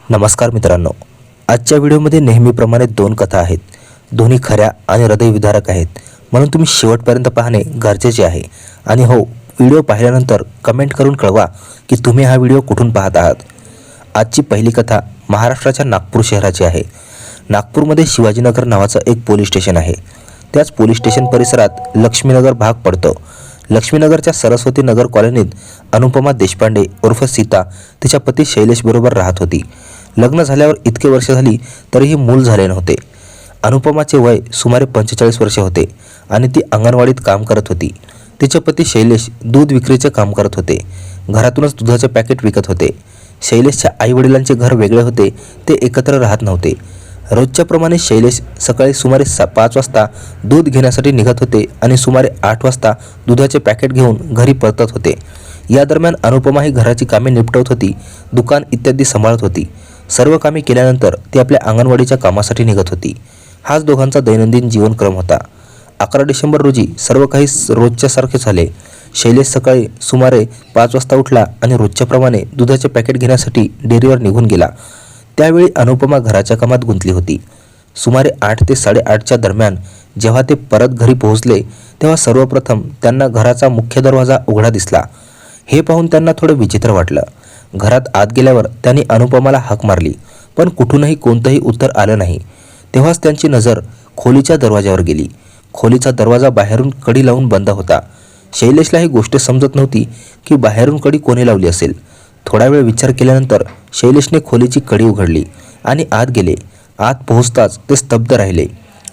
नमस्कार मित्रांनो, आजच्या व्हिडिओमध्ये नेहमीप्रमाणे दोन कथा आहेत. दोन्ही खऱ्या आणि हृदयविदारक आहेत, म्हणून तुम्ही शेवटपर्यंत पाहणे गरजेचे आहे. आणि हो, व्हिडिओ पाहिल्यानंतर कमेंट करून कळवा की तुम्ही हा व्हिडिओ कुठून पाहत आहात. आजची पहिली कथा महाराष्ट्राच्या नागपूर शहराची आहे. नागपूरमध्ये शिवाजीनगर नावाचं एक पोलीस स्टेशन आहे. त्याच पोलीस स्टेशन परिसरात लक्ष्मीनगर भाग पडतो. लक्ष्मीनगरच्या सरस्वती नगर कॉलनीत अनुपमा देशपांडे उर्फ सीता तिच्या पती शैलेश बरोबर राहत होती. लग्न झाल्यावर इतके वर्ष झाली तरीही मूल झाले नव्हते. अनुपमाचे वय सुमारे 45 वर्षे होते आणि ती अंगणवाडीत काम करत होती. तिचे पती शैलेश दूध विक्रीचे काम करत होते. घरातूनच दुधाचे पॅकेट विकत होते. शैलेशच्या आईवडिलांचे घर वेगळे होते, ते एकत्र राहत नव्हते. रोजच्याप्रमाणे शैलेश सकाळी सुमारे 5 वाजता दूध घेण्यासाठी निघत होते आणि सुमारे 8 वाजता दुधाचे पॅकेट घेऊन घरी परतत होते. या दरम्यान अनुपमा ही घराची कामे निपटवत होती, दुकान इत्यादी सांभाळत होती. सर्व कामे केल्यानंतर ती आपल्या अंगणवाडीच्या कामासाठी निघत होती. हाच दोघांचा दैनंदिन जीवनक्रम होता. 11 डिसेंबर रोजी सर्व काही रोजच्यासारखे झाले. शैलेश सकाळी सुमारे 5 वाजता उठला आणि रोजच्याप्रमाणे दुधाचे पॅकेट घेण्यासाठी डेअरीवर निघून गेला. त्यावेळी अनुपमा घराच्या कामात गुंतली होती. सुमारे 8 ते 8:30च्या दरम्यान जेव्हा ते परत घरी पोहोचले तेव्हा सर्वप्रथम त्यांना घराचा मुख्य दरवाजा उघडा दिसला. हे पाहून त्यांना थोडे विचित्र वाटलं. घरात आत गेल्यावर त्यांनी अनुपमाला हाक मारली, पण कुठूनही कोणतंही उत्तर आलं नाही. तेव्हाच त्यांची नजर खोलीच्या दरवाजावर गेली. खोलीचा दरवाजा बाहेरून कडी लावून बंद होता. शैलेशला ही गोष्ट समजत नव्हती की बाहेरून कडी कोणी लावली असेल. थोडा वेळ विचार केल्यानंतर शैलेशने खोलीची कडी उघडली आणि आत गेले. आत पोहोचताच ते स्तब्ध राहिले.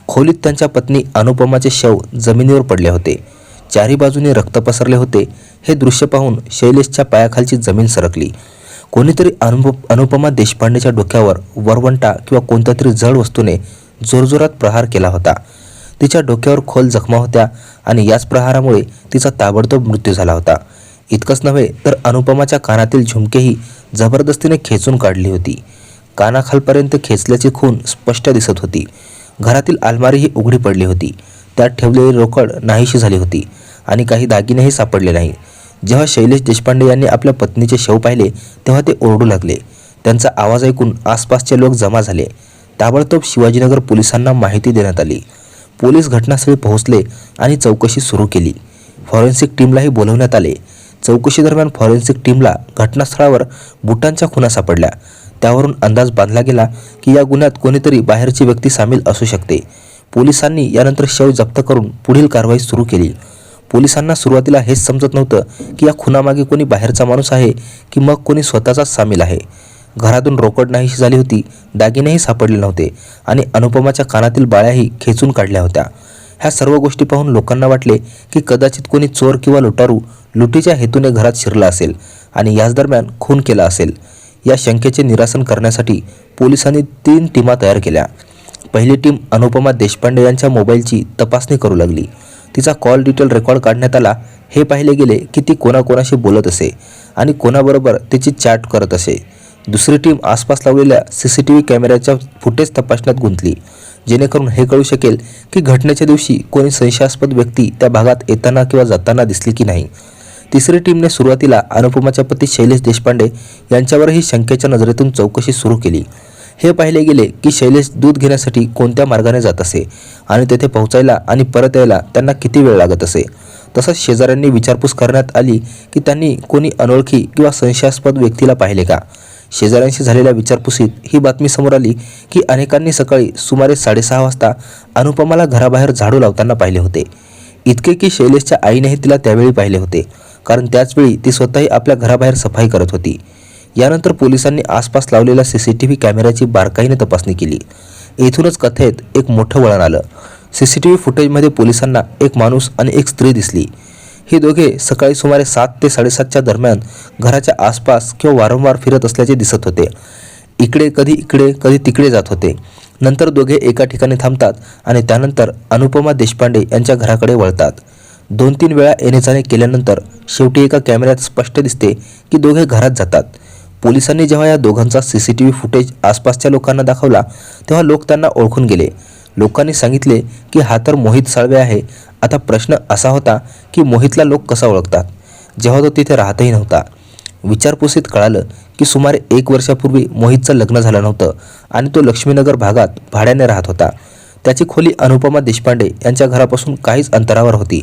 खोलीत त्यांच्या पत्नी अनुपमाचे शव जमिनीवर पडले होते. चारी बाजूने रक्त पसरले होते. हे दृश्य पाहून शैलेशच्या पायाखालची जमीन सरकली. कोणीतरी अनुपमा देशपांडेच्या डोक्यावर वरवंटा किंवा कोणत्या तरी जड वस्तूने जोरजोरात प्रहार केला होता. तिच्या डोक्यावर खोल जखमा होत्या आणि याच प्रहारामुळे तिचा ताबडतोब मृत्यू झाला होता. इतकंच नव्हे तर अनुपमाच्या कानातील झुमकेही जबरदस्तीने खेचून काढली होती. कानाखालपर्यंत खेचल्याची खूण स्पष्ट दिसत होती. घरातील अलमारीही उघडी पडली होती. त्यात ठेवलेली रोकड नाहीशी झाली होती आणि काही दागिनेही सापडले नाही. जेव्हा शैलेश देशपांडे यांनी आपल्या पत्नीचे शव पाहिले तेव्हा ते ओरडू लागले. त्यांचा आवाज ऐकून आसपासचे लोक जमा झाले. ताबडतोब शिवाजीनगर पोलिसांना माहिती देण्यात आली. पोलीस घटनास्थळी पोहोचले आणि चौकशी सुरू केली. फॉरेन्सिक टीमलाही बोलवण्यात आले. चौकशी दरम्यान फॉरेन्सिक टीमला घटनास्थळावर बुटांच्या खुणा सापडल्या. त्यावरून अंदाज बांधला गेला की या गुन्ह्यात कोणीतरी बाहेरची व्यक्ती सामील असू शकते. पोलिसांनी यानंतर शव जप्त करून पुढील कारवाई सुरू केली. पोलिसांना सुरुवातीला हेच समजत नव्हतं की या खुनामागे कोणी बाहेरचा माणूस आहे की मग कोणी स्वतःचाच सामील आहे. घरातून रोकड नाहीशी झाली होती, दागिनेही सापडले नव्हते आणि अनुपमाच्या कानातील बाळ्याही खेचून काढल्या होत्या. ह्या सर्व गोष्टी पाहून लोकांना वाटले की कदाचित कोणी चोर किंवा लुटारू लुटीच्या हेतूने घरात शिरला असेल आणि याच दरम्यान खून केला असेल. या शंकेचे निरासन करण्यासाठी पोलिसांनी 3 टीमा तयार केल्या. पहिली टीम अनुपमा देशपांडे यांच्या मोबाईलची तपासणी करू लागली. तिचा कॉल डिटेल रेकॉर्ड काढण्यात आला. हे पाहिले गेले की ती कोणाकोणाशी बोलत असे आणि कोणाबरोबर तिची चॅट करत असे. दुसरी टीम आसपास लावलेल्या CCTV कॅमेऱ्याच्या फुटेज तपासण्यात गुंतली, जेणेकरून हे कळू शकेल की घटनेच्या दिवशी कोणी संशयास्पद व्यक्ती त्या भागात येताना किंवा जाताना दिसली की नाही. तिसरी टीमने सुरुवातीला अनुपमाच्या पती शैलेश देशपांडे यांच्यावरही शंकेच्या नजरेतून चौकशी सुरू केली. हे पाहिले गेले की शैलेश दूध घेण्यासाठी कोणत्या मार्गाने जात असे आणि तेथे पोहोचायला आणि परत यायला त्यांना किती वेळ लागत असे. तसंच शेजाऱ्यांनी विचारपूस करण्यात आली की त्यांनी कोणी अनोळखी किंवा संशयास्पद व्यक्तीला पाहिले का. शेजाऱ्यांशी झालेल्या विचारपुसीत ही बातमी समोर आली की अनेकांनी सकाळी सुमारे 6:30 वाजता अनुपमाला घराबाहेर झाडू लावताना पाहिले होते. इतके की शैलेशच्या आईनेही तिला त्यावेळी पाहिले होते, कारण त्याचवेळी ती स्वतःही आपल्या घराबाहेर सफाई करत होती. यानंतर पोलिसांनी आसपास लावलेल्या CCTV कॅमेऱ्याची बारकाईने तपासणी केली. येथूनच कथेत एक मोठं वळण आलं. CCTV फुटेजमध्ये पोलिसांना एक माणूस आणि एक स्त्री दिसली. हे दोघे सकाळी सुमारे 7 ते 7:30च्या दरम्यान घराच्या आसपास किंवा वारंवार फिरत असल्याचे दिसत होते. इकडे कधी तिकडे जात होते. नंतर दोघे एका ठिकाणी थांबतात आणि त्यानंतर अनुपमा देशपांडे यांच्या घराकडे वळतात. 2-3 वेळा येणे-जाणे केल्यानंतर शेवटी एका कॅमेऱ्यात स्पष्ट दिसते की दोघे घरात जातात. पोलिसांनी जेव्हा या दोघांचा CCTV फुटेज आसपासच्या लोकांना दाखवला तेव्हा लोक त्यांना ओळखून गेले. लोकांनी सांगितले की हा तर मोहित साळवे आहे. आता प्रश्न असा होता की मोहितला लोक कसा ओळखतात, जेव्हा तो तिथे राहतही नव्हता. विचारपुसीत कळालं की सुमारे 1 वर्षापूर्वी मोहितचं लग्न झालं नव्हतं आणि तो लक्ष्मीनगर भागात भाड्याने राहत होता. त्याची खोली अनुपमा देशपांडे यांच्या घरापासून काहीच अंतरावर होती.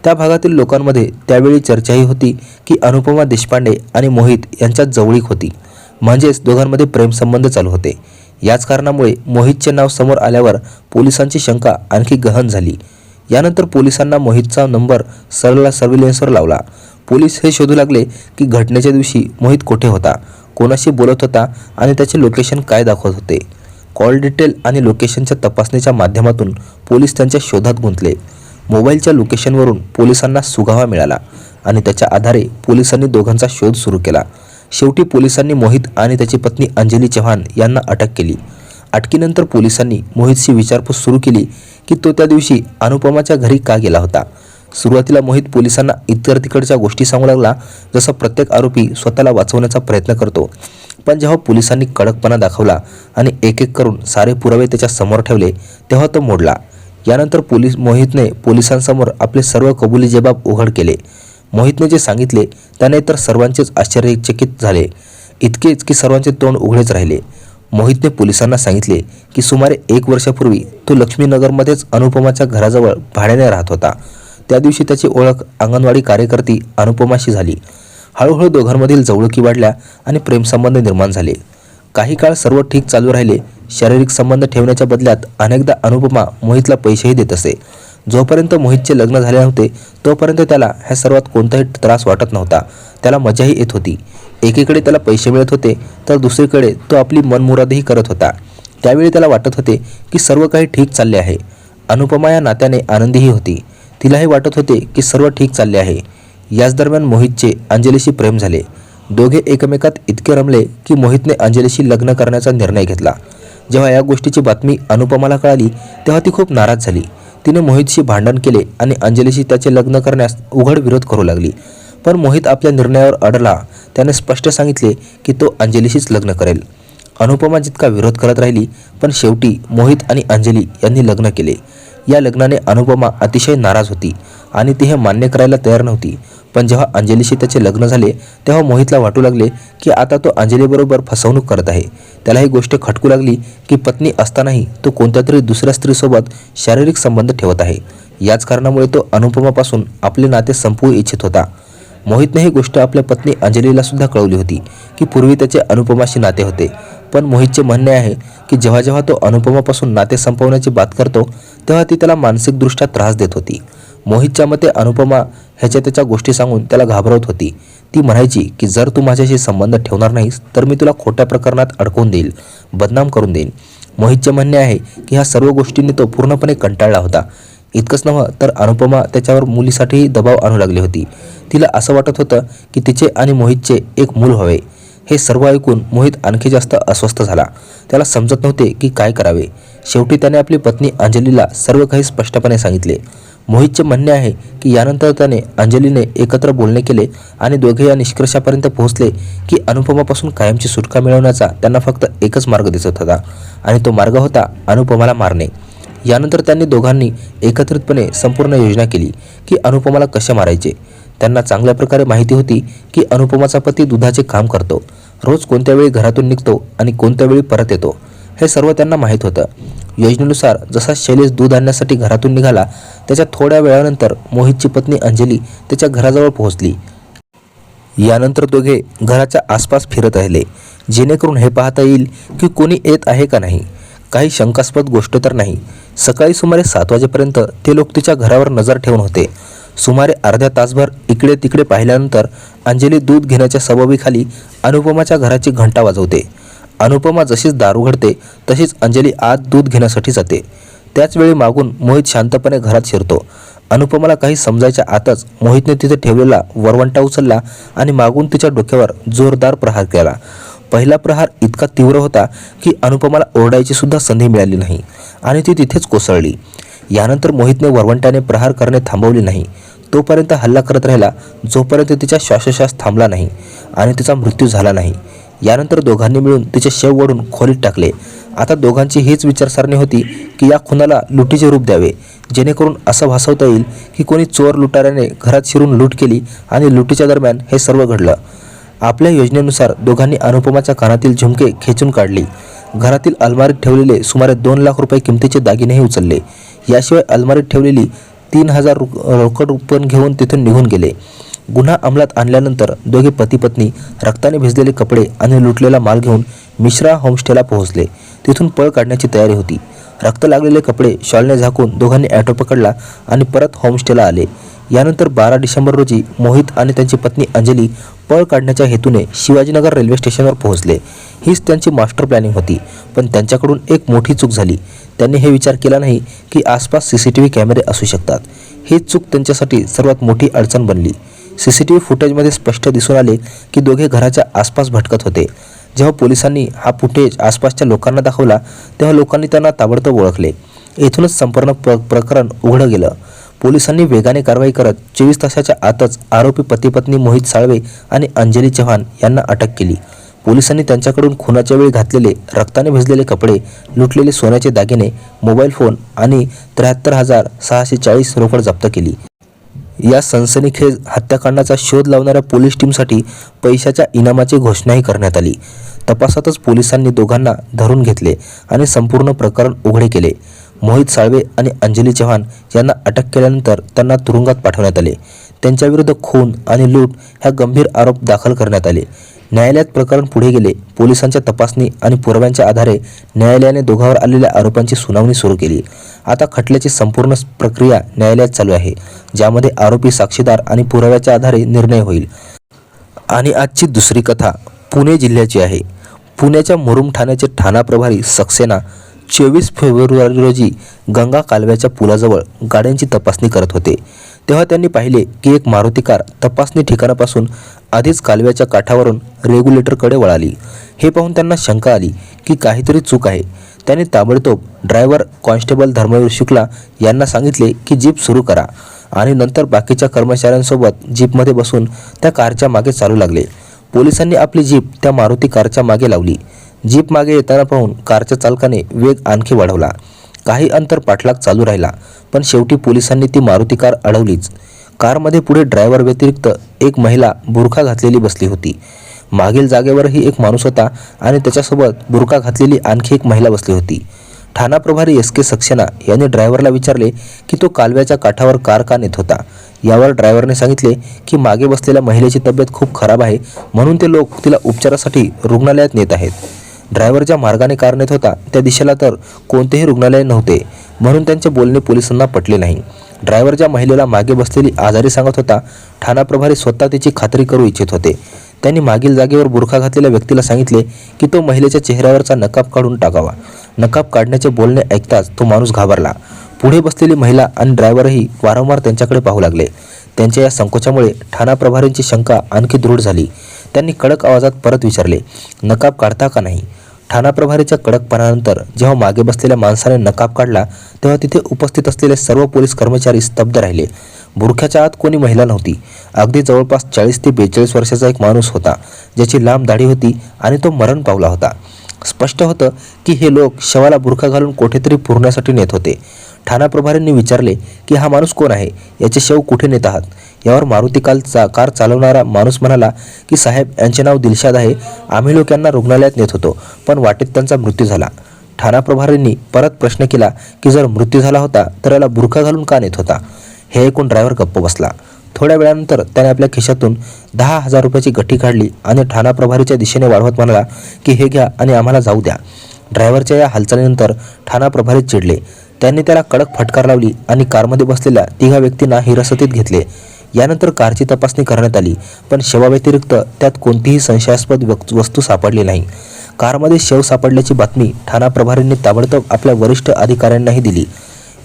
त्या भागातील लोकांमध्ये त्यावेळी चर्चाही होती की अनुपमा देशपांडे आणि मोहित यांच्यात जवळीक होती, म्हणजेच दोघांमध्ये प्रेमसंबंध चालू होते. याच कारणामुळे मोहितचे नाव समोर आल्यावर पोलिसांची शंका आणखी गहन झाली. यानंतर पोलिसांना मोहितचा नंबर सर्व्हिलन्सवर लावला. पोलीस हे शोधू लागले की घटनेच्या दिवशी मोहित कुठे होता, कोणाशी बोलत होता आणि त्याचे लोकेशन काय दाखवत होते. कॉल डिटेल आणि लोकेशनच्या तपासणीच्या माध्यमातून पोलीस त्यांच्या शोधात गुंतले. मोबाईलच्या लोकेशनवरून पोलिसांना सुगावा मिळाला आणि त्याच्या आधारे पोलिसांनी दोघांचा शोध सुरू केला. शेवटी पोलिसांनी मोहित आणि त्याची पत्नी अंजली चव्हाण यांना अटक केली. अटकेनंतर पोलिसांनी मोहितची विचारपूस सुरू केली की तो त्या दिवशी अनुपमाच्या घरी का गेला होता. सुरुवातीला मोहित पोलिसांना इतर तिकडच्या गोष्टी सांगू लागला, जसं प्रत्येक आरोपी स्वतःला वाचवण्याचा प्रयत्न करतो. पण जेव्हा पोलिसांनी कडकपणा दाखवला आणि एक एक करून सारे पुरावे त्याच्या समोर ठेवले तेव्हा तो मोडला. यानंतर मोहितने पोलिसांसमोर आपले सर्व कबुली जबाब उघड केले. मोहितने जे सांगितले त्याने तर सर्वांचेच आश्चर्यचकित झाले. इतकेच की सर्वांचे तोंड उघडेच राहिले. मोहितने पोलिसांना सांगितले की सुमारे 1 वर्षापूर्वी तो लक्ष्मीनगरमध्येच अनुपमाच्या घराजवळ भाड्याने राहत होता. त्या दिवशी त्याची ओळख अंगणवाडी कार्यकर्ती अनुपमाशी झाली. हळूहळू दोघांमधील जवळकी वाढल्या आणि प्रेमसंबंध निर्माण झाले. काही काळ सर्व ठीक चालू राहिले. शारीरिक संबंध ठेवण्याच्या बदल्यात अनेकदा अनुपमा मोहितला पैसेही देत असे. जोपर्यंत मोहितचे लग्न झाले नव्हते तोपर्यंत त्याला ह्या सर्वात कोणताही त्रास वाटत नव्हता. त्याला मजाही येत होती. एकीकडे त्याला पैसे मिळत होते तर दुसरीकडे तो आपली मनमुरादही करत होता. त्यावेळी त्याला वाटत होते की सर्व काही ठीक चालले आहे. अनुपमा या नात्याने आनंदीही होती. तिलाही वाटत होते की सर्व ठीक चालले आहे. याच दरम्यान मोहितचे अंजलीशी प्रेम झाले. दोघे एकमेकात इतके रमले की मोहितने अंजलीशी लग्न करण्याचा निर्णय घेतला. जेव्हा या गोष्टीची बातमी अनुपमाला कळाली तेव्हा ती खूप नाराज झाली. तिने मोहितशी भांडण केले आणि अंजलीशी त्याचे लग्न करण्यास उघड विरोध करू लागली. पण मोहित आपल्या निर्णयावर अडला. त्याने स्पष्ट सांगितले की तो अंजलीशीच लग्न करेल. अनुपमा जितका विरोध करत राहिली पण शेवटी मोहित आणि अंजली यांनी लग्न केले. या लग्नाने अनुपमा अतिशय नाराज होती आणि ती हे मान्य करायला तयार नव्हती. पण जेव्हा अंजलीशी त्याचे लग्न झाले तेव्हा मोहितला वाटू लागले की आता तो अंजलीबरोबर फसवणूक करत आहे. त्याला ही गोष्ट खटकू लागली की पत्नी असतानाही तो कोणत्या तरी दुसऱ्या स्त्रीसोबत शारीरिक संबंध ठेवत आहे. याच कारणामुळे तो अनुपमापासून आपले नाते संपवू इच्छित होता. मोहितने ही गोष्ट आपल्या पत्नी अंजलीला सुद्धा कळवली होती की पूर्वी त्याचे अनुपमाशी नाते होते. पण मोहितचे म्हणणे आहे की जेव्हा जेव्हा तो अनुपमापासून नाते संपवण्याची बात करतो तेव्हा ती त्याला मानसिकदृष्ट्या त्रास देत होती. मोहितच्या मते अनुपमा ह्याच्या त्याच्या गोष्टी सांगून त्याला घाबरवत होती. ती म्हणायची की जर तू माझ्याशी संबंध ठेवणार नाहीस तर मी तुला खोट्या प्रकरणात अडकवून देईल, बदनाम करून देईन. मोहितचे म्हणणे आहे की ह्या सर्व गोष्टींनी तो पूर्णपणे कंटाळला होता. इतकंच नव्हे तर अनुपमा त्याच्यावर मुलीसाठीही दबाव आणू लागली होती. तिला असं वाटत होतं की तिचे आणि मोहितचे एक मूल व्हावे. हे सर्व ऐकून मोहित आणखी जास्त अस्वस्थ झाला. त्याला समजत नव्हते की काय करावे. शेवटी त्याने आपली पत्नी अंजलीला सर्व काही स्पष्टपणे सांगितले. मोहितचे म्हणणे आहे की यानंतर त्याने अंजलीने एकत्र बोलणे केले आणि दोघे या निष्कर्षापर्यंत पोहोचले की अनुपमापासून कायमची सुटका मिळवण्याचा त्यांना फक्त एकच मार्ग दिसत होता आणि तो मार्ग होता अनुपमाला मारणे. यानंतर त्यांनी दोघांनी एकत्रितपणे संपूर्ण योजना केली की अनुपमाला कसे मारायचे. त्यांना चांगल्या प्रकारे माहिती होती की अनुपमाचा पती दुधाचे काम करतो, रोज कोणत्या वेळी घरातून निघतो आणि कोणत्या वेळी परत येतो हे सर्व त्यांना माहीत होतं. योजनेनुसार जसा शैलेश दूध आणण्यासाठी घरातून निघाला त्याच्या थोड्या वेळानंतर मोहितची पत्नी अंजली त्याच्या घराजवळ पोहोचली. यानंतर दोघे घराच्या आसपास फिरत राहिले जेणेकरून हे पाहता येईल की कोणी येत आहे का नाही. काही शंकास्पद गोष्ट तर नाही. सकाळी सुमारे 7 वाजेपर्यंत ते लोक तिच्या घरावर नजर ठेवून होते. सुमारे अर्ध्या तासभर इकडे तिकडे पाहिल्यानंतर अंजली दूध घेण्याच्या सबबीखाली अनुपमाच्या घराची घंटा वाजवते. अनुपमा जशीच दार उघडते तशीच अंजली आत दूध घेण्यासाठी जाते. त्याच वेळी मागून मोहित शांतपणे घरात शिरतो. अनुपमाला काही समजायच्या आतच मोहितने तिथे ठेवलेला वरवंटा उचलला आणि मागून तिच्या डोक्यावर जोरदार प्रहार केला. पहिला प्रहार इतका तीव्र होता की अनुपमाला ओरडायची सुद्धा संधी मिळाली नाही आणि ती तिथेच कोसळली. यानंतर मोहितने वरवंट्याने प्रहार करणे थांबवले नाही. तोपर्यंत हल्ला करत राहिला जोपर्यंत तिचा श्वासोश्वास थांबला नाही आणि तिचा मृत्यू झाला नाही. यानंतर दोघांनी मिळून तिचे शव ओढून खोलीत टाकले. आता दोघांची हीच विचारसरणी होती की या खुनाला लुटीचे रूप द्यावे जेणेकरून असं भासवता येईल की कोणी चोर लुटाऱ्याने घरात शिरून लूट केली आणि लुटीच्या दरम्यान हे सर्व घडलं. आपल्या योजनेनुसार दोघांनी अनुपमाच्या कानातील झुमके खेचून काढली. घरातील अलमारीत ठेवलेले सुमारे 2 लाख रुपये किमतीचे दागिनेही उचलले. याशिवाय अलमारीत ठेवलेली 3,000 रोकड पण घेऊन तिथून निघून गेले. गुन्हा अंमलात आणल्यानंतर दोघे पती पत्नी रक्ताने भिजलेले कपडे आणि लुटलेला माल घेऊन मिश्रा होमस्टेला पोहोचले. तिथून पळ काढण्याची तयारी होती. रक्त लागलेले कपडे शॉलने झाकून दोघांनी ऑटो पकडला आणि परत होमस्टेला आले. यानंतर 12 डिसेंबर रोजी मोहित आणि त्यांची पत्नी अंजली पळ काढण्याच्या हेतूने शिवाजीनगर रेल्वे स्टेशनवर पोहोचले. हीच त्यांची मास्टर प्लॅनिंग होती. पण त्यांच्याकडून एक मोठी चूक झाली. त्यांनी हे विचार केला नाही की आसपास CCTV कॅमेरे असू शकतात. ही चूक त्यांच्यासाठी सर्वात मोठी अडचण बनली. CCTV फुटेजमध्ये स्पष्ट दिसून आले की दोघे घराच्या आसपास भटकत होते. जेव्हा पोलिसांनी हा फुटेज आसपासच्या लोकांना दाखवला तेव्हा लोकांनी त्यांना ताबडतोब ओळखले. येथूनच संपूर्ण प्रकरण उघडं गेलं. पोलिसांनी वेगाने कारवाई करत 24 तासाच्या आतच आरोपी पती पत्नी मोहित साळवे आणि अंजली चव्हाण यांना अटक केली. पोलिसांनी त्यांच्याकडून खुनाच्या वेळी घातलेले रक्ताने भिजलेले कपडे, लुटलेले सोन्याचे दागिने, मोबाईल फोन आणि 73,640 रोकड जप्त केली. या सनसनीखेज हत्याकांडाचा शोध लावणाऱ्या पोलीस टीमसाठी पैशाच्या इनामाची घोषणाही करण्यात आली. तपासातच पोलिसांनी दोघांना धरून घेतले आणि संपूर्ण प्रकरण उघडे केले. मोहित साळवे आणि अंजली चव्हाण यांना अटक केल्यानंतर त्यांना तुरुंगात पाठवण्यात आले. त्यांच्याविरुद्ध खून आणि लूट ह्या गंभीर आरोप दाखल करण्यात आले. न्यायालयात प्रकरण पुढे गेले. पोलिसांच्या तपासणी आणि पुराव्यांच्या आधारे न्यायालयाने दोघांवर आलेल्या आरोपांची सुनावणी सुरू केली. आता खटल्याची संपूर्ण प्रक्रिया न्यायालयात चालू आहे, ज्यामध्ये आरोपी, साक्षीदार आणि पुराव्याच्या आधारे निर्णय होईल. आणि आजची दुसरी कथा पुणे जिल्ह्याची आहे. पुण्याच्या मुरुम ठाण्याचे ठाणा प्रभारी सक्सेना 24 फेब्रुवारी रोजी गंगा कालव्याच्या पुलाजवळ गाड्यांची तपासणी करत होते. तेव्हा त्यांनी पाहिले की एक मारुती कार तपासणी ठिकाणापासून आधीच कालव्याच्या काठावरून रेग्युलेटरकडे वळाली. हे पाहून त्यांना शंका आली की काहीतरी चूक आहे. त्यांनी ताबडतोब ड्रायव्हर कॉन्स्टेबल धर्मवीर शुक्ला यांना सांगितले की जीप सुरू करा आणि नंतर बाकीच्या कर्मचाऱ्यांसोबत जीपमध्ये बसून त्या कारच्या मागे चालू लागले. पोलिसांनी आपली जीप त्या मारुती कारच्या मागे लावली. जीप मागे येताना पाहून कारच्या चालकाने वेग आणखी वाढवला. काही अंतर पाठलाग चालू राहिला, पण शेवटी पोलिसांनी ती मारुती कार अडवलीच. कारमध्ये पुढे ड्रायव्हर व्यतिरिक्त एक महिला बुरखा घातलेली बसली होती. मागील जागेवरही एक माणूस होता आणि त्याच्यासोबत बुरखा घातलेली आणखी एक महिला बसली होती. ठाणा प्रभारी SK सक्सेना यांनी ड्रायव्हरला विचारले की तो कालव्याच्या काठावर कार का नेत होता. यावर ड्रायव्हरने सांगितले की मागे बसलेल्या महिलेची तब्येत खूप खराब आहे, म्हणून ते लोक तिला उपचारासाठी रुग्णालयात नेत आहेत. ड्रायव्हर ज्या मार्गाने कार नेत होता त्या दिशेला तर कोणतेही रुग्णालय नव्हते, म्हणून त्यांचे बोलणे पोलिसांना पटले नाही. ड्रायव्हर ज्या महिलेला मागे बसलेली आजारी सांगत होता, ठाणा प्रभारी स्वतः तिची खात्री करू इच्छित होते. त्यांनी मागील जागेवर बुरखा घातलेल्या व्यक्तीला सांगितले की तो महिलेच्या चेहऱ्यावरचा नकाब काढून टाकावा. नकाब काढण्याचे बोलणे ऐकताच तो माणूस घाबरला. पुढे बसलेली महिला आणि ड्रायव्हरही वारंवार त्यांच्याकडे पाहू लागले. त्यांच्या या संकोचामुळे ठाणा प्रभारींची शंका आणखी दृढ झाली. त्यांनी कडक आवाजात परत विचारले, नकाब काढता का नाही. ठाणा प्रभारीच्या कडकपणानंतर जेव्हा मागे बसलेल्या माणसाने नकाब काढला तेव्हा तिथे उपस्थित असलेले सर्व पोलीस कर्मचारी स्तब्ध राहिले. बुरख्याच्या आत कोणी महिला नव्हती. अगदी जवळपास 40 ते 42 वर्षाचा एक माणूस होता, ज्याची लांब दाढी होती आणि तो मरण पावला होता. स्पष्ट होतं की हे लोक शवाला बुरखा घालून कोठेतरी पुरण्यासाठी नेत होते. ठाणा प्रभारींनी विचारले की हा माणूस कोण आहे, याचे शव कुठे नेत आहात. यावर मारुती कार चालवणारा माणूस म्हणाला की साहेब, यांचे नाव दिलशाद आहे. आम्ही लोक यांना रुग्णालयात नेत होतो, पण वाटेत त्यांचा मृत्यू झाला. ठाणा प्रभारींनी परत प्रश्न केला की जर मृत्यू झाला होता तर याला बुरखा घालून का नेत होता. हे ऐकून ड्रायव्हर गप्प बसला. थोड्या वेळानंतर त्याने आपल्या खिशातून 10,000 रुपयाची गठ्ठी काढली आणि ठाणा प्रभारीच्या दिशेने वाढवत म्हणाला की हे घ्या आणि आम्हाला जाऊ द्या. ड्रायव्हरच्या या हालचालीनंतर ठाणा प्रभारी चिडले. त्यांनी त्याला कडक फटकार लावली आणि कारमध्ये बसलेल्या 3 व्यक्तींना हिरासतीत घेतले. यानंतर कारची तपासणी करण्यात आली, पण शवाव्यतिरिक्त त्यात कोणतीही संशयास्पद वस्तू सापडली नाही. कारमध्ये शव सापडल्याची बातमी ठाणा प्रभारींनी ताबडतोब आपल्या वरिष्ठ अधिकाऱ्यांनाही दिली.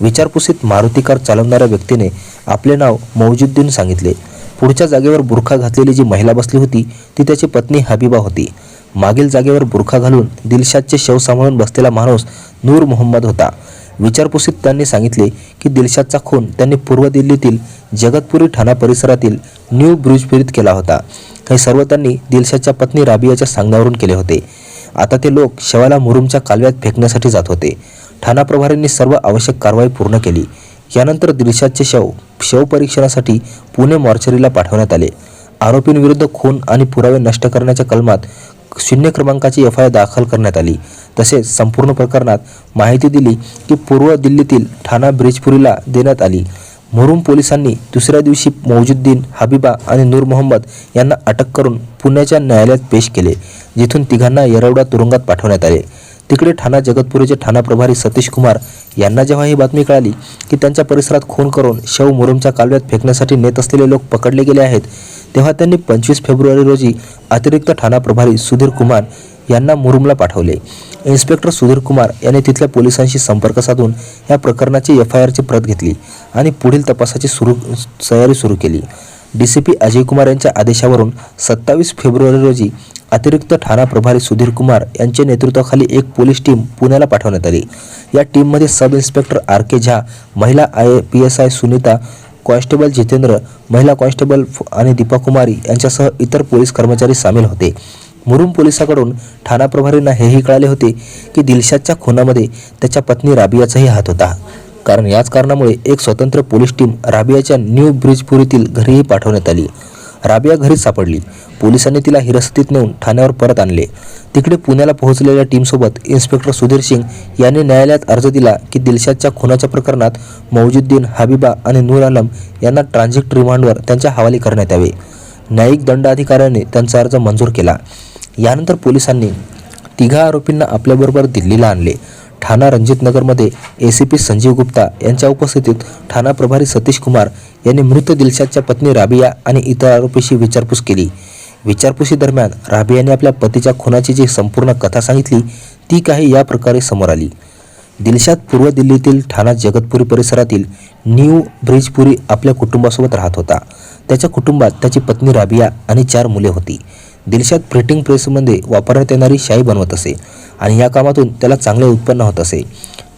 विचारपुसीत मारुती कार चालवणाऱ्या व्यक्तीने आपले नाव मौजुद्दीन सांगितले. पुढच्या जागेवर बुरखा घातलेली जी महिला बसली होती ती त्याची पत्नी हबीबा होती. मागील जागेवर बुरखा घालून दिलशादचे शव सांभाळून बसलेला माणूस नूर मोहम्मद होता. विचारपुसीत त्यांनी सांगितले की दिलशादचा खून त्यांनी पूर्व दिल्लीतील जगतपुरी ठाणा परिसरातील न्यू ब्रिजपिरीत केला होता. हे सर्व त्यांनी दिलशादच्या पत्नी राबियाच्या सांगण्यावरून केले होते. आता ते लोक शवाला मुरुमच्या कालव्यात फेकण्यासाठी जात होते. ठाणा प्रभारींनी सर्व आवश्यक कारवाई पूर्ण केली. यानंतर दिलशादचे शव परीक्षणासाठी पुणे मॉर्चरीला पाठवण्यात आले. आरोपींविरुद्ध खून आणि पुरावे नष्ट करण्याच्या कलमात 0 क्रमांकाची FIR दाखल करण्यात आली. तसेच संपूर्ण प्रकरणात माहिती दिली की पूर्व दिल्लीतील ठाणा ब्रिजपुरीला देण्यात आली. मुरुम पोलिसांनी दुसऱ्या दिवशी मौजुद्दीन, हबीबा आणि नूर मोहम्मद यांना अटक करून पुण्याच्या न्यायालयात पेश केले, जिथून तिघांना येरवडा तुरुंगात पाठवण्यात आले. तिकडे ठाणा जगतपुरीचे ठाणा प्रभारी सतीश कुमार यांना जेव्हा ही बातमी कळाली की त्यांच्या परिसरात खून करून शव मुरुमच्या कालव्यात फेकण्यासाठी नेत असलेले लोक पकडले गेले आहेत, तेव्हा त्यांनी 25 फेब्रुवारी रोजी अतिरिक्त ठाणा प्रभारी सुधीर कुमार यांना मुरुमला पाठवले. इन्स्पेक्टर सुधीर कुमार यांनी तिथल्या पोलिसांशी संपर्क साधून या प्रकरणाची FIRची प्रत घेतली आणि पुढील तपासाची तयारी सुरू केली. DCP अजय कुमार यांच्या आदेशावरून 27 फेब्रुवारी रोजी अतिरिक्त ठाणा प्रभारी सुधीर कुमार यांच्या नेतृत्वाखाली एक पोलीस टीम पुण्याला पाठवण्यात आली. या टीममध्ये सब इन्स्पेक्टर RK झा, महिला PSI सुनीता, कॉन्स्टेबल जितेंद्र, महिला कॉन्स्टेबल आणि दीपा कुमारी यांच्यासह इतर पोलीस कर्मचारी सामील होते. मुरुम पोलिसांकडून ठाणा प्रभारींना हेही कळाले होते की दिलशादच्या खुनामध्ये त्याच्या पत्नी राबियाचाही हात होता. कारण याच कारणामुळे एक स्वतंत्र पोलीस टीम राबियाच्या न्यू ब्रिजपुरीतील घरीही पाठवण्यात आली. राबिया घरीच सापडली. पोलिसांनी तिला हिरासतीत नेऊन ठाण्यावर परत आणले. तिकडे पुण्याला पोहोचलेल्या टीमसोबत इन्स्पेक्टर सुधीर सिंग यांनी न्यायालयात अर्ज दिला की दिलशादच्या खुनाच्या प्रकरणात मौजुद्दीन, हबीबा आणि नूर आलम यांना ट्रान्झिट रिमांडवर त्यांच्या हवाली करण्यात यावे. न्यायिक दंडाधिकाऱ्याने त्यांचा अर्ज मंजूर केला. यानंतर पोलिसांनी तिघा आरोपींना आपल्याबरोबर दिल्लीला आणले. ठाणा रणजितनगरमध्ये ACP संजीव गुप्ता यांच्या उपस्थितीत ठाणा प्रभारी सतीश कुमार यांनी मृत दिलशादच्या पत्नी राबिया आणि इतर आरोपीशी विचारपूस केली. विचारपुशीदरम्यान राबियाने आपल्या पतीच्या खुनाची जी संपूर्ण कथा सांगितली ती काही या प्रकारे समोर आली. दिलशाद पूर्व दिल्लीतील ठाणा जगतपुरी परिसरातील न्यू ब्रिजपुरी आपल्या कुटुंबासोबत राहत होता. त्याच्या कुटुंबात त्याची पत्नी राबिया आणि 4 मुले होती. दिलशाद प्रिंटिंग प्रेसमध्ये वापरण्यात येणारी शाई बनवत असे आणि या कामातून त्याला चांगले उत्पन्न होत असे.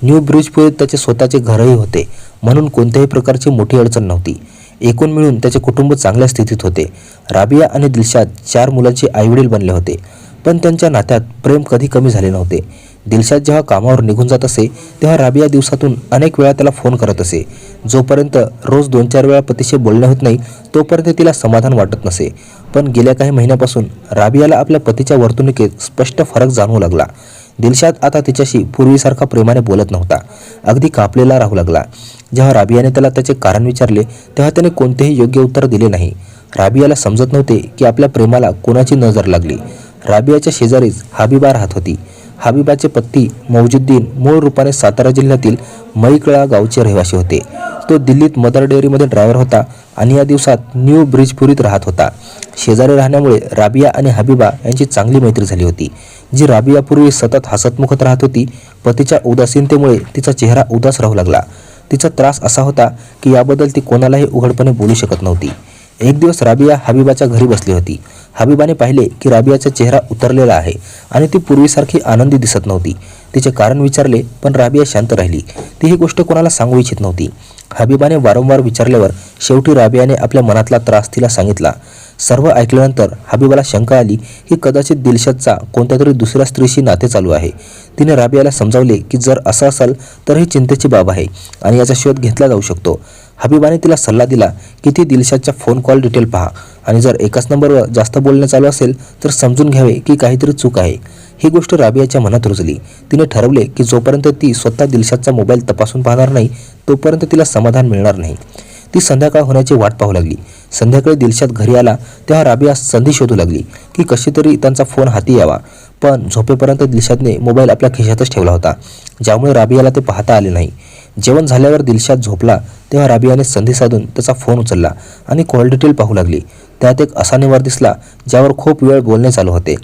न्यू ब्रिजपुरीत त्याचे स्वतःचे घरही होते, म्हणून कोणत्याही प्रकारची मोठी अडचण नव्हती. एकूण मिळून त्याचे कुटुंब चांगल्या स्थितीत होते. राबिया आणि दिलशाद 4 मुलांचे आईवडील बनले होते, पण त्यांच्या नात्यात प्रेम कधी कमी झाले नव्हते. दिलशाद जेव्हा कामावर निघून जात असे तेव्हा राबिया दिवसातून अनेक वेळा त्याला फोन करत असे. जोपर्यंत रोज 2-4 वेळा पतीशी बोलणे होत नाही तोपर्यंत तिला समाधान वाटत नसे. पण गेल्या काही महिन्यापासून राबियाला आपल्या पतीच्या वर्तणुकीत स्पष्ट फरक जाणवू लागला. दिलशाद आता तिच्याशी पूर्वीसारखा प्रेमाने बोलत नव्हता, अगदी कापलेला राहू लागला. जेव्हा राबियाने त्याला त्याचे कारण विचारले तेव्हा त्याने कोणतेही योग्य उत्तर दिले नाही. राबियाला समजत नव्हते की आपल्या प्रेमाला कोणाची नजर लागली. राबियाच्या शेजारीच हबीबा राहत होती. हबीबाचे पती मौजुद्दीन मूळ रूपाने सातारा जिल्ह्यातील मईकळा गावचे रहिवासी होते. तो दिल्लीत मदर डेअरीमध्ये ड्रायव्हर होता आणि या दिवसात न्यू ब्रिजपुरीत राहत होता. शेजारी राहण्यामुळे राबिया आणि हबीबा यांची चांगली मैत्री झाली होती. जी राबिया पूर्वी सतत हसतमुखत राहत होती, पतीच्या उदासीनतेमुळे तिचा चेहरा उदास राहू लागला. तिचा त्रास असा होता की याबद्दल ती कोणालाही उघडपणे बोलू शकत नव्हती. एक दिवस राबिया हबीबाच्या घरी बसली होती. हबीबाने पाहिले की राबियाचा चेहरा उतरलेला आहे आणि ती पूर्वीसारखी आनंदी दिसत नव्हती. तिचे कारण विचारले पण राबिया शांत राहिली. ती ही गोष्ट कोणाला सांगू इच्छित नव्हती. हबीबाने वारंवार विचारल्यावर शेवटी राबियाने आपल्या मनातला त्रास तिला सांगितला. सर्व ऐकल्यानंतर हबीबाला शंका आली की कदाचित दिलशादचा कोणत्यातरी दुसऱ्या स्त्रीशी नाते चालू आहे. तिने राबियाला समजावले की जर असं असेल तर ही चिंतेची बाब आहे आणि याचा शोध घेतला जाऊ शकतो. हबीबाने तिला सल्ला दिला की ती दिलशादच्या फोन कॉल डिटेल पहा आणि जर एकाच नंबरवर जास्त बोलणं चालू असेल तर समजून घ्यावे की काहीतरी चूक आहे. ही गोष्ट राबियाच्या मनात रुजली. तिने ठरवले की जोपर्यंत ती स्वतः दिलशादचा मोबाईल तपासून पाहणार नाही तोपर्यंत तिला समाधान मिळणार नाही. ती संध्याकाळ होण्याची वाट पाहू लागली. संध्याकाळी दिलशाद घरी आला तेव्हा राबिया संधी शोधू लागली की कशी तरी त्यांचा फोन हाती यावा. पण झोपेपर्यंत दिलशादने मोबाईल आपल्या खिशातच ठेवला होता, ज्यामुळे राबियाला ते पाहता आले नाही. जेवण झाल्यावर दिलशाद झोपला तेव्हा राबियाने संधी साधून त्याचा फोन उचलला आणि कॉल डिटेल पाहू लागली. त्यात एक असा निवार दिसला ज्यावर खूप वेळ बोलणे चालू होते.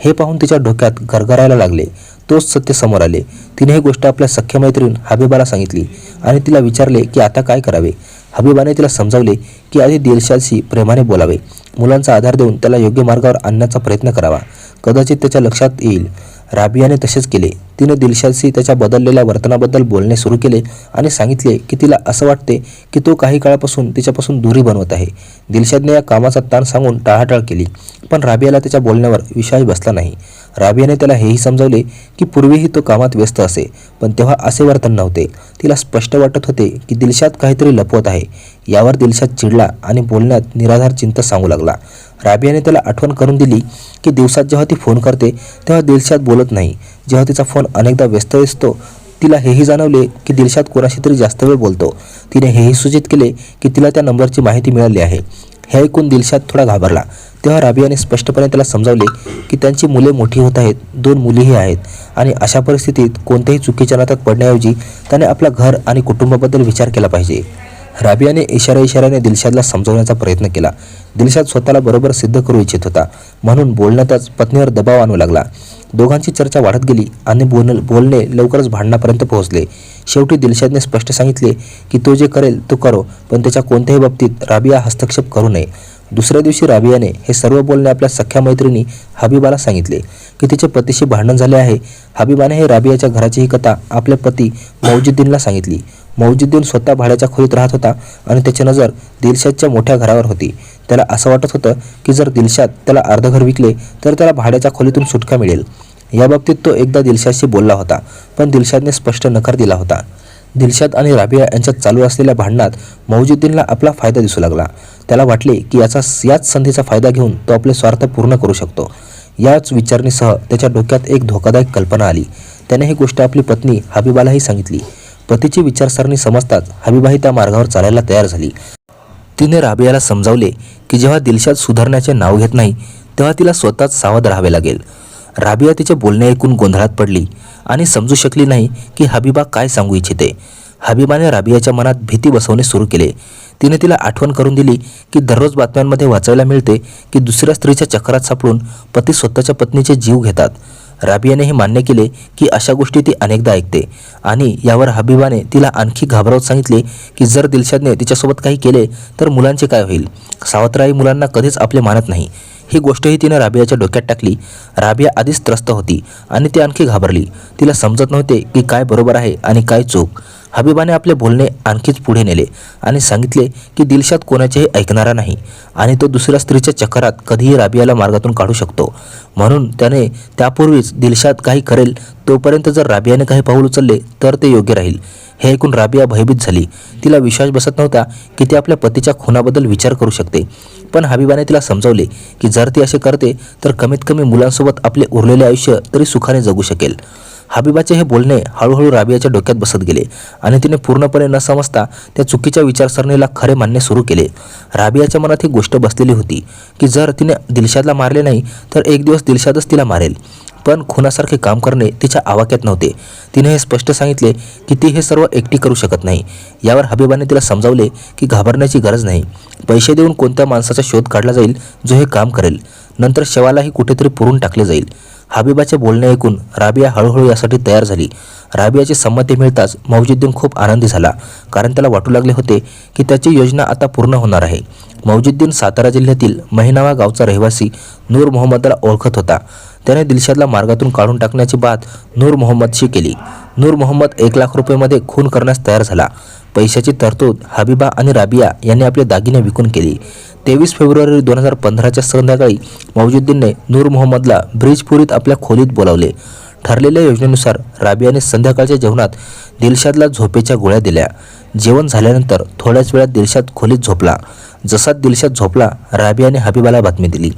हे पाहून तिच्या डोक्यात गरगरायला लागले. तोच सत्य समोर आले. तिने ही गोष्ट आपल्या सख्य मैत्रीण हबीबाला सांगितली आणि तिला विचारले की आता काय करावे. हबीबाने तिला समजावले की आधी दिलशादशी प्रेमाने बोलावे, मुलांचा आधार देऊन त्याला योग्य मार्गावर आणण्याचा प्रयत्न करावा, कदाचित त्याच्या लक्षात येईल. राबियाने तसेच केले. तिने दिलशादशी त्याच्या बदललेल्या वर्तनाबद्दल बोलणे सुरू केले आणि सांगितले की तिला असं वाटते की तो काही काळापासून तिच्यापासून दूरी बनवत आहे. दिलशादने या कामाचा ताण सांगून टाळाटाळ केली, पण राबियाला त्याच्या बोलण्यावर विश्वास बसला नाही. राबियाने त्याला हेही समजावले की पूर्वीही तो कामात व्यस्त असे, पण तेव्हा असे वर्तन नव्हते. तिला स्पष्ट वाटत होते की दिलशाद काहीतरी लपवत आहे. यावर दिलशाद चिडला आणि बोलण्यात निराधार चिंता सांगू लागला. राबियाने त्याला आठवण करून दिली की दिवसात जेव्हा ती फोन करते तेव्हा दिलशाद बोलत नाही. जेव्हा तिचा फोन अनेकदा व्यस्त असतो. तिला हेही जाणवले की दिलशाद कोणाशी तरी जास्त वेळ बोलतो. तिने हेही सूचित केले की तिला त्या नंबरची माहिती मिळाली आहे. हे ऐकून दिलशाद थोडा घाबरला. तेव्हा राबियाने स्पष्टपणे त्याला समजावले की त्यांची मुले मोठी होत आहेत, 2 मुलीही आहेत आणि अशा परिस्थितीत कोणत्याही चुकीच्या नात्यात पडण्याऐवजी त्याने आपल्या घर आणि कुटुंबाबद्दल विचार केला पाहिजे. राबियाने इशाऱ्याने दिलशादला समजवण्याचा प्रयत्न केला. दिलशाद स्वतःला बरोबर सिद्ध करू इच्छित होता, म्हणून बोलण्यातच पत्नीवर दबाव आणू लागला. दोघांची चर्चा वाढत गेली आणि बोलणे लवकरच भांडणापर्यंत पोहोचले. शेवटी दिलशादने स्पष्ट सांगितले की तो जे करेल तो करो, पण त्याच्या कोणत्याही बाबतीत राबिया हस्तक्षेप करू नये. दुसऱ्या दिवशी राबियाने हे सर्व बोलणे आपल्या सख्या मैत्रिणी हबीबाला सांगितले की तिच्या पतीशी भांडण झाले आहे. हबीबाने हे राबियाच्या घराची ही कथा आपल्या पती मौजुद्दीनला सांगितली. मौजुद्दीन स्वतः भाड्याच्या खोलीत राहत होता आणि त्याची नजर दिलशादच्या मोठ्या घरावर होती. त्याला असं वाटत होतं की जर दिलशाद त्याला अर्ध घर विकले तर त्याला भाड्याच्या खोलीतून सुटका मिळेल. याबाबतीत तो एकदा दिलशादशी बोलला होता, पण दिलशादने स्पष्ट नकार दिला होता. दिलशाद आणि राबिया यांच्यात चालू असलेल्या भांडणात मौजुद्दीनला आपला फायदा दिसू लागला. त्याला वाटले की याच संधीचा फायदा घेऊन तो आपले स्वार्थ पूर्ण करू शकतो. याच विचारणीसह त्याच्या डोक्यात एक धोकादायक कल्पना आली. त्याने ही गोष्ट आपली पत्नी हबीबालाही सांगितली. पतीची विचारसरणी समजताच हबीबाही त्या मार्गावर चालायला तयार झाली. तिने राबियाला समजावले की जेव्हा दिलशाद सुधारण्याचे नाव घेत नाही तेव्हा तिला स्वतःच सावध राहावे लागेल. राबिया तिचे बोलणे ऐकून गोंधळात पडली आणि समजू शकली नाही की हबीबा काय सांगू इच्छिते. हबीबाने राबियाच्या मनात भीती बसवणे सुरू केले. तिने तिला आठवण करून दिली की दररोज बातम्यांमध्ये वाचायला मिळते की दुसऱ्या स्त्रीच्या चक्रात सापडून पती स्वतःच्या पत्नीचे जीव घेतात. राबियाने हे मान्य केले की अशा गोष्टी ती अनेकदा ऐकते आणि यावर हबीबाने तिला आणखी घाबरवत सांगितले की जर दिलशादने तिच्यासोबत काही केले तर मुलांचे काय होईल. सावत्राई मुलांना कधीच आपले मानत नाही. ही गोष्टही तिने राबियाच्या डोक्यात टाकली. राबिया आधीच त्रस्त होती आणि ती आणखी घाबरली. तिला समजत नव्हते की काय बरोबर आहे आणि काय चूक. हबीबाने आपले बोलणे आणखीच पुढे नेले आणि सांगितले की दिलशाद कोणाचेही ऐकणारा नाही आणि तो दुसऱ्या स्त्रीच्या चक्रात कधीही राबियाला मार्गातून काढू शकतो. म्हणून त्याने त्यापूर्वीच दिलशाद काही करेल तोपर्यंत जर राबियाने काही पाऊल उचलले तर ते योग्य राहील. हे ऐकून राबिया भयभीत झाली. तिला विश्वास बसत नव्हता की ती आपल्या पतीच्या खुनाबद्दल विचार करू शकते. पण हबीबाने तिला समजावले की जर ती असे करते तर कमीत कमी मुलांसोबत आपले उरलेले आयुष्य तरी सुखाने जगू शकेल. हबीबाचे हे बोलणे हळूहळू राबियाच्या डोक्यात बसत गेले आणि तिने पूर्णपणे न समजता त्या चुकीच्या विचारसरणीला खरे मानणे सुरू केले. राबियाच्या मनात ही गोष्ट बसलेली होती की जर तिने दिलशादला मारले नाही तर एक दिवस दिलशादच तिला मारेल. पण खुनासारखे काम करणे तिच्या आवाक्यात नव्हते. तिने हे स्पष्ट सांगितले की ती हे सर्व एकटी करू शकत नाही. यावर हबीबाने तिला समजावले की घाबरण्याची गरज नाही. पैसे देऊन कोणत्या माणसाचा शोध काढला जाईल जो हे काम करेल. नंतर शवालाही कुठेतरी पुरून टाकले जाईल. हबीबाचे बोलणे ऐकून राबिया हळूहळू यासाठी तयार झाली. राबियाची संमती मिळताच मौजुद्दीन खूप आनंदी झाला, कारण त्याला वाटू लागले होते की त्याची योजना आता पूर्ण होणार आहे. मौजुद्दीन सातारा जिल्ह्यातील महिनावा गावचा रहिवासी नूर मोहम्मदला ओळखत होता. त्याने दिलशादला मार्गातून काढून टाकण्याची बात नूर मोहम्मदशी केली. नूर मोहम्मद 1 लाख रुपये खून करण्यास तयार झाला. पैशाची तरतूद हबीबा आणि राबिया यांनी आपले दागिने विकून केली. 23 फेब्रुवारी 2015च्या संध्याकाळी मौजुद्दीनने नूर मोहम्मदला ब्रिजपुरीत आपल्या खोलीत बोलावले. ठरलेल्या योजनेनुसार राबियाने संध्याकाळच्या जेवणात दिलशादला झोपेच्या गोळ्या दिल्या. जेवण झाल्यानंतर थोड्याच वेळात दिलशाद खोलीत झोपला. जसाच दिलशाद झोपला, राबियाने हबीबाला बातमी दिली.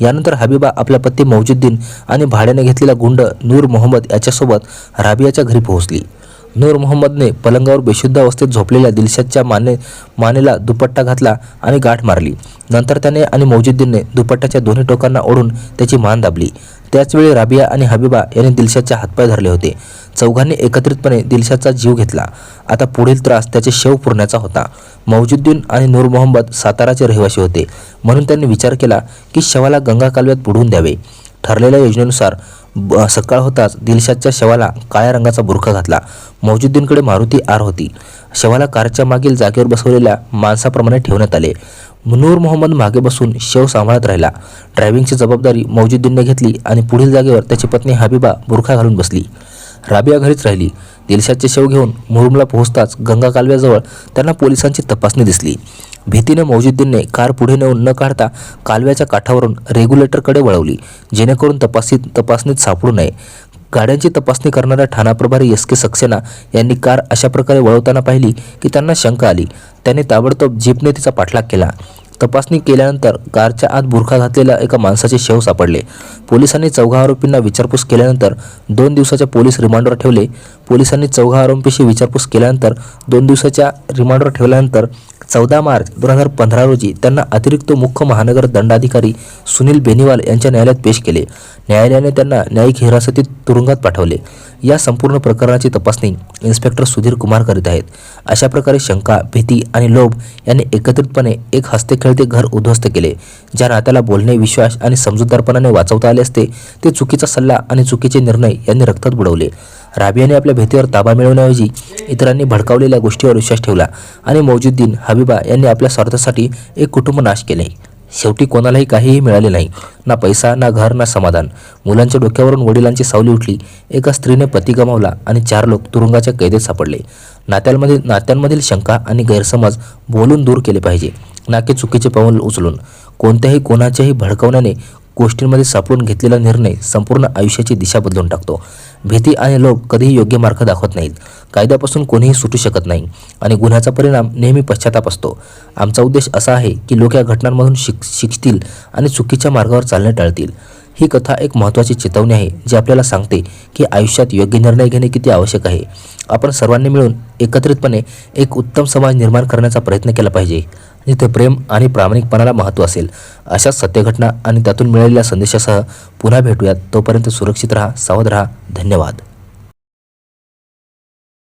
यानंतर हबीबा आपल्या पती मौजुद्दीन आणि भाड्याने घेतलेला गुंड नूर मोहम्मद याच्यासोबत राबियाच्या घरी पोहोचली. नूर मोहम्मदने पलंगावर बेशुद्ध अवस्थेत झोपलेल्या दिलशादच्या मानेला दुपट्टा घातला आणि गाठ मारली. नंतर त्याने आणि मौजुद्दीनने दुपट्ट्याच्या दोन्ही टोकांना ओढून त्याची मान दाबली. त्याचवेळी राबिया आणि हबीबा यांनी दिलशादचे हातपाय धरले होते. चौघांनी एकत्रितपणे दिलशादचा जीव घेतला. आता पुढील त्रास त्याचे शव पुरण्याचा होता. मौजुद्दीन आणि नूर मोहम्मद साताराचे रहिवासी होते, म्हणून त्यांनी विचार केला की शवाला गंगा कालव्यात बुडवून द्यावे. ठरलेल्या योजनेनुसार सकाळ होताच दिलशादच्या शवाला काळ्या रंगाचा बुरखा घातला. मौजुद्दीनकडे मारुती आर होती. शवाला कारच्या मागील जागेवर बसवलेल्या माणसाप्रमाणे ठेवण्यात आले. नूर मोहम्मद मागे बसून शेव सांभाळत राहिला. ड्रायव्हिंगची जबाबदारी मौजुद्दीनने घेतली आणि पुढील जागेवर त्याची पत्नी हबीबा बुरखा घालून बसली. राबिया घरीच राहिली. दिलशादचे शेव घेऊन मुरुमला पोहोचताच गंगा कालव्याजवळ त्यांना पोलिसांची तपासणी दिसली. भीतीने मौजुद्दीनने कार पुढे नेऊन न काढता कालव्याच्या काठावरून रेग्युलेटरकडे वळवली, जेणेकरून तपासणीत सापडू नये. गाड्यांची तपासणी करणाऱ्या ठाणा प्रभारी एस के सक्सेना यांनी कार अशा प्रकारे वळवताना पाहिली की त्यांना शंका आली. त्यांनी ताबडतोब जीपने तिचा पाठलाग केला. तपासणी केल्यानंतर कारच्या आत बुरखा घातलेल्या एका माणसाचे शव सापडले. पोलिसांनी चौघा आरोपींना विचारपूस केल्यानंतर 2 दिवसाच्या पोलीस रिमांडवर ठेवले. पोलिसांनी चौघा आरोपींशी विचारपूस केल्यानंतर 2 दिवसाच्या रिमांडवर ठेवल्यानंतर 14 मार्च 2015 रोजी त्यांना अतिरिक्त मुख्य महानगर दंडाधिकारी सुनील बेनीवाल यांच्या न्यायालयात पेश केले. न्यायालयाने त्यांना न्यायिक हिरासतीत तुरुंगात पाठवले. या संपूर्ण प्रकरणाची तपासणी इन्स्पेक्टर सुधीर कुमार करीत आहेत. अशा प्रकारे शंका, भीती आणि लोभ यांनी एकत्रितपणे एक हसते खेळते घर उद्ध्वस्त केले. ज्या नात्याला बोलणे, विश्वास आणि समजूतदारपणाने वाचवता आले असते, ते चुकीचा सल्ला आणि चुकीचे निर्णय यांनी रक्तात बुडवले. राबियाने आपल्या भीतीवर ताबा मिळवण्याऐवजी इतरांनी भडकावलेल्या गोष्टीवर विश्वास ठेवला आणि मौजुद्दीन, हबीबा यांनी आपल्या स्वार्थासाठी एक कुटुंब नाश केले. शेवटी कोणालाही काहीही मिळाले नाही, ना पैसा, ना घर, ना समाधान. मुलांच्या डोक्यावरून वडिलांची सावली उठली. एका स्त्रीने पती गमावला आणि 4 लोक तुरुंगाच्या कैदेत सापडले. नात्यांमधील शंका आणि गैरसमज बोलून दूर केले पाहिजे, ना की चुकीचे पाऊल उचलून. कोणत्याही कोणाच्याही भडकवण्याने गोष्टींमध्ये सापडून घेतलेला निर्णय संपूर्ण आयुष्याची दिशा बदलून टाकतो. भीती आणि लोभ कधीही योग्य मार्ग दाखवत नाहीत. कायद्यापासून कोणीही सुटू शकत नाही आणि गुन्ह्याचा परिणाम नेहमी पश्चाताप असतो. आमचा उद्देश असा आहे की लोक या घटनांमधून शिकतील आणि चुकीच्या मार्गावर चालणे टाळतील. ही कथा एक महत्त्वाची चेतावणी आहे, जी आपल्याला सांगते की आयुष्यात योग्य निर्णय घेणे किती आवश्यक आहे. आपण सर्वांनी मिळून एकत्रितपणे एक उत्तम समाज निर्माण करण्याचा प्रयत्न केला पाहिजे, जिथे प्रेम आणि प्रामाणिकपणाला महत्त्व असेल. अशाच सत्यघटना आणि त्यातून मिळालेल्या संदेशासह पुन्हा भेटूयात. तोपर्यंत सुरक्षित राहा, सावध राहा. धन्यवाद.